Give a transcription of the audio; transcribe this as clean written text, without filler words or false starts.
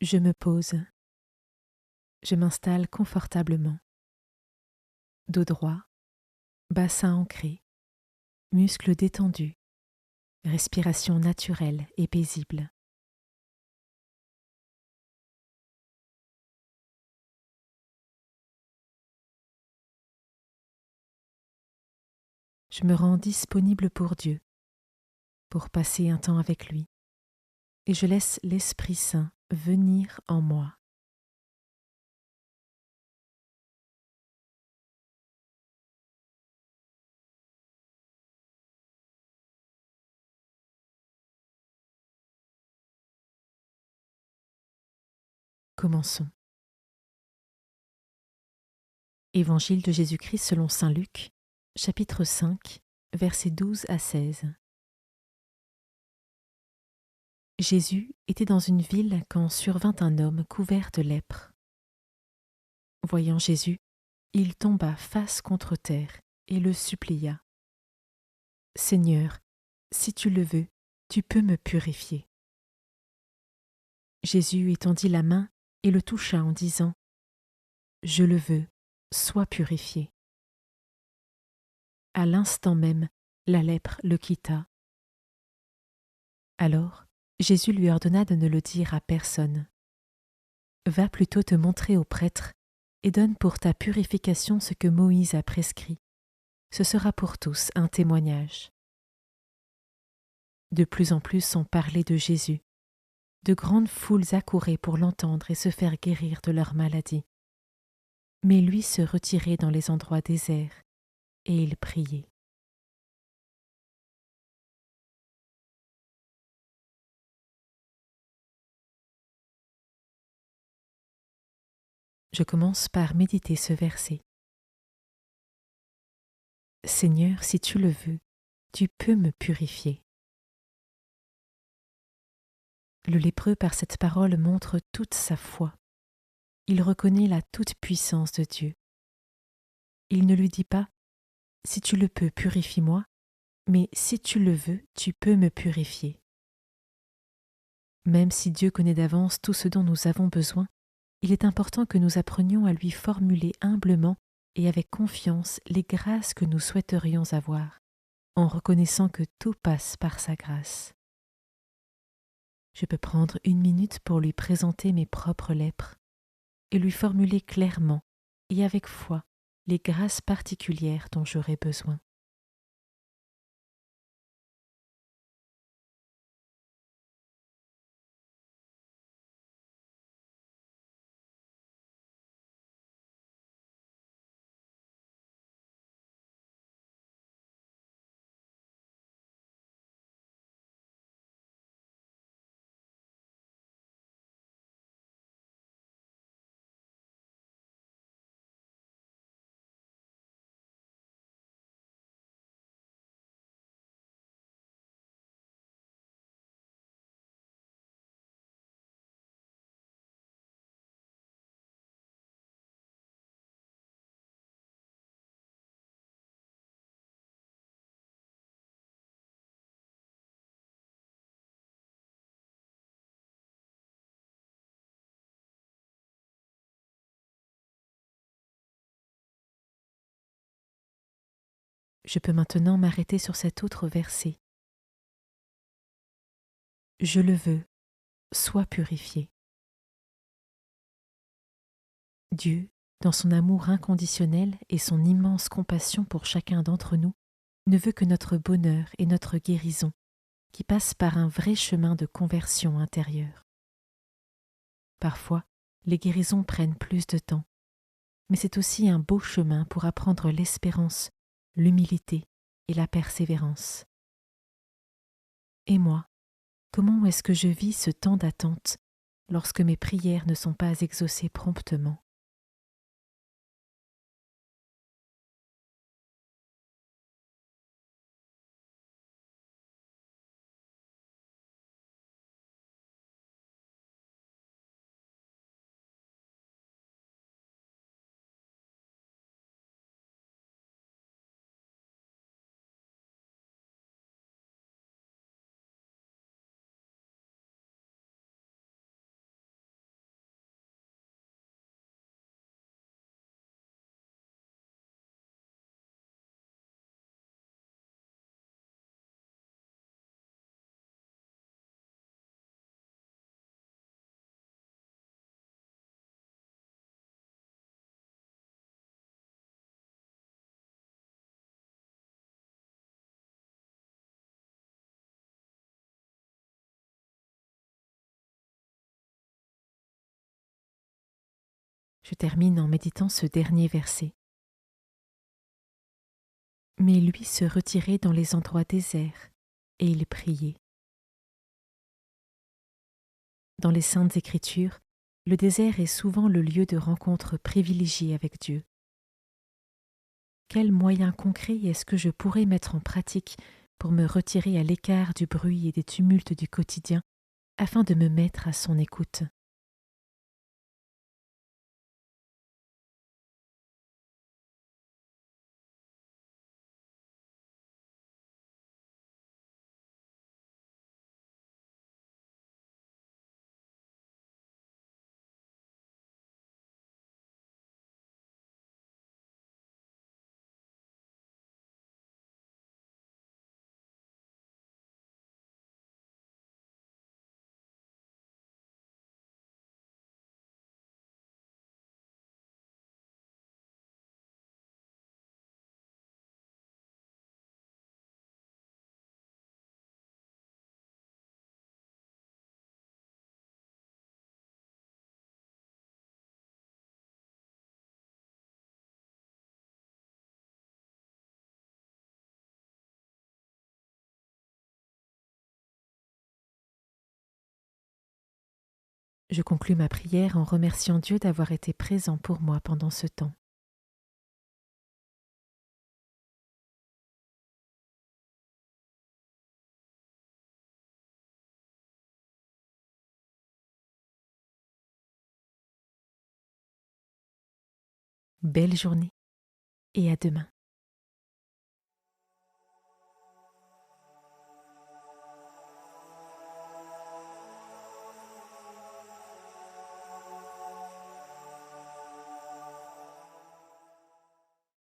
Je me pose, je m'installe confortablement. Dos droit, bassin ancré, muscles détendus, respiration naturelle et paisible. Je me rends disponible pour Dieu, pour passer un temps avec lui, et je laisse l'Esprit Saint venir en moi. Commençons. Évangile de Jésus-Christ selon saint Luc, chapitre 5, versets 12 à 16. Jésus était dans une ville quand survint un homme couvert de lèpre. Voyant Jésus, il tomba face contre terre et le supplia. « Seigneur, si tu le veux, tu peux me purifier. » Jésus étendit la main et le toucha en disant « Je le veux, sois purifié. » À l'instant même, la lèpre le quitta. Alors, Jésus lui ordonna de ne le dire à personne. « Va plutôt te montrer au prêtre et donne pour ta purification ce que Moïse a prescrit. Ce sera pour tous un témoignage. » De plus en plus on parlait de Jésus. De grandes foules accouraient pour l'entendre et se faire guérir de leur maladie. Mais lui se retirait dans les endroits déserts et il priait. Je commence par méditer ce verset. « Seigneur, si tu le veux, tu peux me purifier. » Le lépreux par cette parole montre toute sa foi. Il reconnaît la toute-puissance de Dieu. Il ne lui dit pas « Si tu le peux, purifie-moi », mais « Si tu le veux, tu peux me purifier. » Même si Dieu connaît d'avance tout ce dont nous avons besoin, il est important que nous apprenions à lui formuler humblement et avec confiance les grâces que nous souhaiterions avoir, en reconnaissant que tout passe par sa grâce. Je peux prendre une minute pour lui présenter mes propres lèpres et lui formuler clairement et avec foi les grâces particulières dont j'aurai besoin. Je peux maintenant m'arrêter sur cet autre verset. Je le veux, sois purifié. Dieu, dans son amour inconditionnel et son immense compassion pour chacun d'entre nous, ne veut que notre bonheur et notre guérison, qui passe par un vrai chemin de conversion intérieure. Parfois, les guérisons prennent plus de temps, mais c'est aussi un beau chemin pour apprendre l'espérance, l'humilité et la persévérance. Et moi, comment est-ce que je vis ce temps d'attente lorsque mes prières ne sont pas exaucées promptement ? Je termine en méditant ce dernier verset. Mais lui se retirait dans les endroits déserts, et il priait. Dans les Saintes Écritures, le désert est souvent le lieu de rencontre privilégié avec Dieu. Quels moyens concrets est-ce que je pourrais mettre en pratique pour me retirer à l'écart du bruit et des tumultes du quotidien afin de me mettre à son écoute? Je conclus ma prière en remerciant Dieu d'avoir été présent pour moi pendant ce temps. Belle journée et à demain.